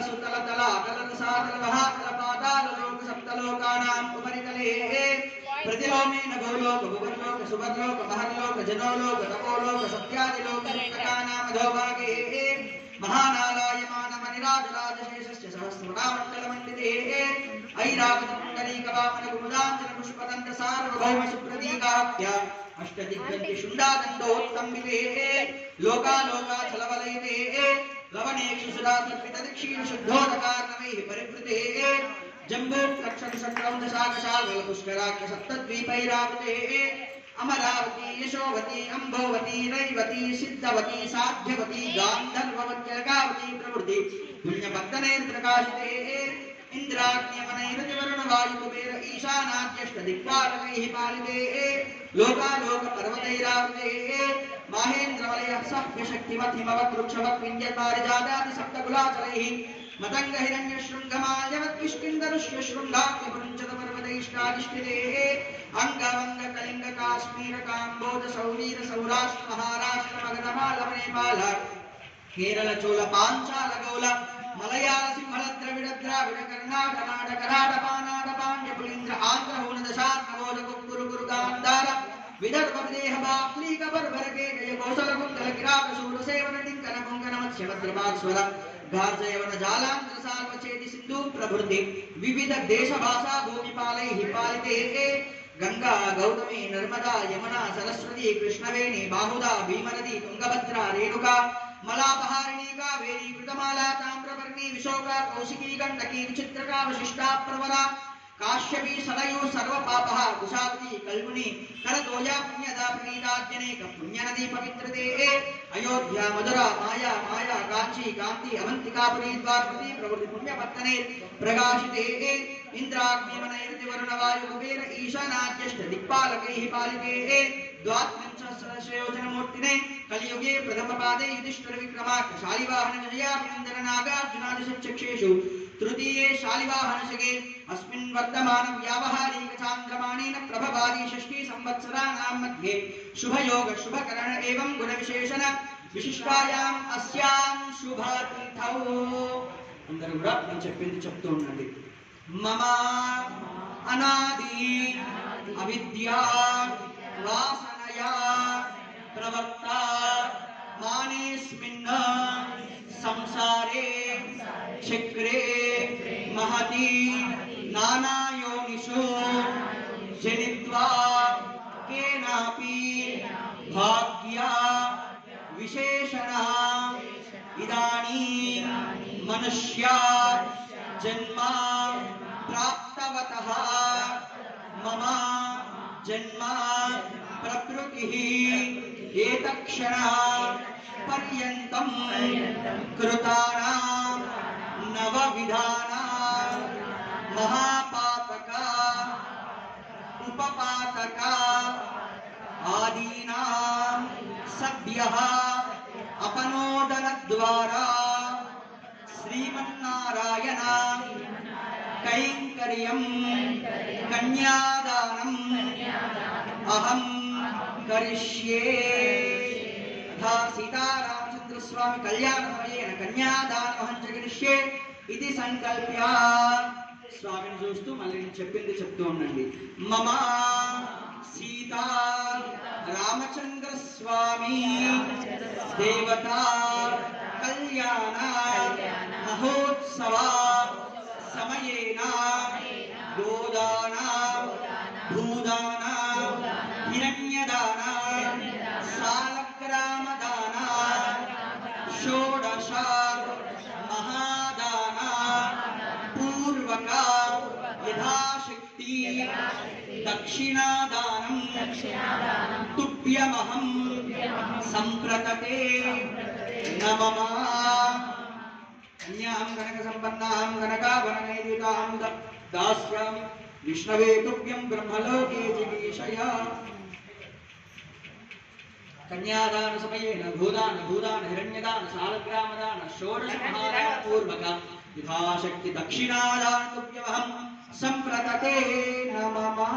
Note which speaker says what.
Speaker 1: सुतल तल अतल सातल महातल पाताल लोक सप्तलोकानां उपरितले प्रतिलोमेन भूलोक भुवनलोक सुवर्लोक महर्लोक जनोलोक तपोलोक सत्यादिलोक सप्तकानां अधोभागे महानालायमानमनिराजराजशेषस्य सहस्रनामण्डलमण्डिते ऐरावतपुण्डरीकवामनकुमुदाञ्जनपुष्पदन्त सार्वभौमसुप्रतीकाख्य अष्टदिग्गजशुण्डादण्डोत्तम्बिते लोकालोकाचलवलयिते लवणेक्षुसुरासर्पितदक्षिणशुद्धोदकार्णवैः परिवृते जम्बोक्षरशक्रौन्दशाकशागलपुष्कराख्य सप्तद्वीपैरावृते अमरावती यशोवती अंबोवती रैवती सिद्धवती साध्यवती गान्धर्ववत्यलकावती प्रवृत्ति पुण्यपत्तनैर्प्रकाशिते इंद्राग्नियमनैरतिवरुणवायुकुबेर ईशानाद्यष्टदिक्पालकैः पालिते लोकालोकपर्वतैरावृते माहेन्द्रवलयः सभ्यशक्तिवत् हिमवत् वृक्षवत् विन्ध्यपारिजातादि सप्तकुलाचलैः मतंग हिरण्यशृंगमाल्यवत् किष्किन्धरुष्य शृंगाग्निपुञ्जतपर्वतैष्टाधिष्ठिते अंगवंग कलिंग काश्मीर काम्बोज सौवीर सौराष्ट्र महाराष्ट्र मगध मालव नेपाल केरल चोल पांचाल गौल मलयाल सिंहल द्रविड़ द्राविड़ कर्नाटक नाटक राट पानाट पांड्य पुलिंद्र आंध्र हुन दशात नवोज कुक्कुरु कुरु गांधार विदर्भ विदेह बाक्लीक बर्बर के गय कौशल कुंडल किरात शूर सेवन डिंकन कुंकन मत्स्य भद्रपास्वर गार्जयवन जालांतर सार्वचेति सिंधु प्रभृति विविध देश भाषा भूमिपालैः पालिते गंगा गौतमी नर्मदा यमुना सरस्वती कृष्णवेणी बाहुदा भीमनदी तुंगभद्रा रेणुका मलापहारिणी कावेरी कृतमाला ताम्रपर्णी विशोका कौशिकी गंडकी विचित्रका वशिष्ठा प्रवरा काश्यपी सदयो सर्वपापः कुशावती कल्मुनि करतोया पुण्यदा प्रणीताद्यनेक पुण्यनदी पवित्रते अयोध्या मधुरा माया माया कांची कांति अवंतिकापुरी द्वारपति प्रवृत्ति पुण्यपत्तने प्रकाशिते इंद्राग्निमनैर्तिवरुणवायु कुबेर ईशानाद्यष्ट दिक्पालकैः पालिते द्वात्रिंशत्सहस्रयोजनमूर्तिने कलियुगे प्रथमपादे युधिष्ठिर विक्रमार्क शालिवाहन विजयाभिनन्दन नागार्जुनादिशक्षेषु तृतीये शालिवाहनशके अस्मिन् वर्तमान व्यावहारिक चान्द्रमाणेन प्रभवादि षष्ठी संवत्सराणां मध्ये शुभयोग शुभकरण एवं गुणविशेषण विशिष्टायां अस्यां शुभतिथौ अंदर కూడా నేను చెప్పింది చెప్తూ ఉండండి మమ అనాది అవిద్యా వాసనయా ప్రవర్త మానేస్మిన్ సంసారే చక్రే महती नाना योनिषु जनित्वा केनापि भाग्या विशेषणः इदानीं मनुष्या जन्म प्राप्तवतः मम जन्म प्रकृतिः एतत्क्षणः पर्यन्तं कृतानां नवविधाना महापातका उपपातका आदीनां सद्यः अपनोदनद्वारा श्रीमन्नारायण कैंकर्यं कन्यादानम् अहं करिष्ये तथा सीतारामचंद्र स्वामी कल्याणमयेन कन्यादानमहं च करिष्ये इति संकल्प्य स्वामिని చూస్తూ మళ్ళీ నేను చెప్పింది చెప్తూ ఉండండి మమ సీతా రామచంద్ర స్వామి దేవతా కళ్యాణ మహోత్సవ సమయేన గోదాన భూదాన హిరణ్యదాన సాలగ్రామదాన షోడశ यथाशक्ति दक्षिणादानं तुभ्यमहं संप्रतते नमः कन्यां कनकसम्पन्नां कनकाभरणैर्युतां दास्यामि विष्णवे तुभ्यं ब्रह्मलोके जिगीषया कन्यादान समयेन भूदान भूदान हिरण्यदान सालग्रामदान षोडश महादान पूर्वक यथाशक्ति दक्षिणादान तुभ्यमहं संप्रतते नमः।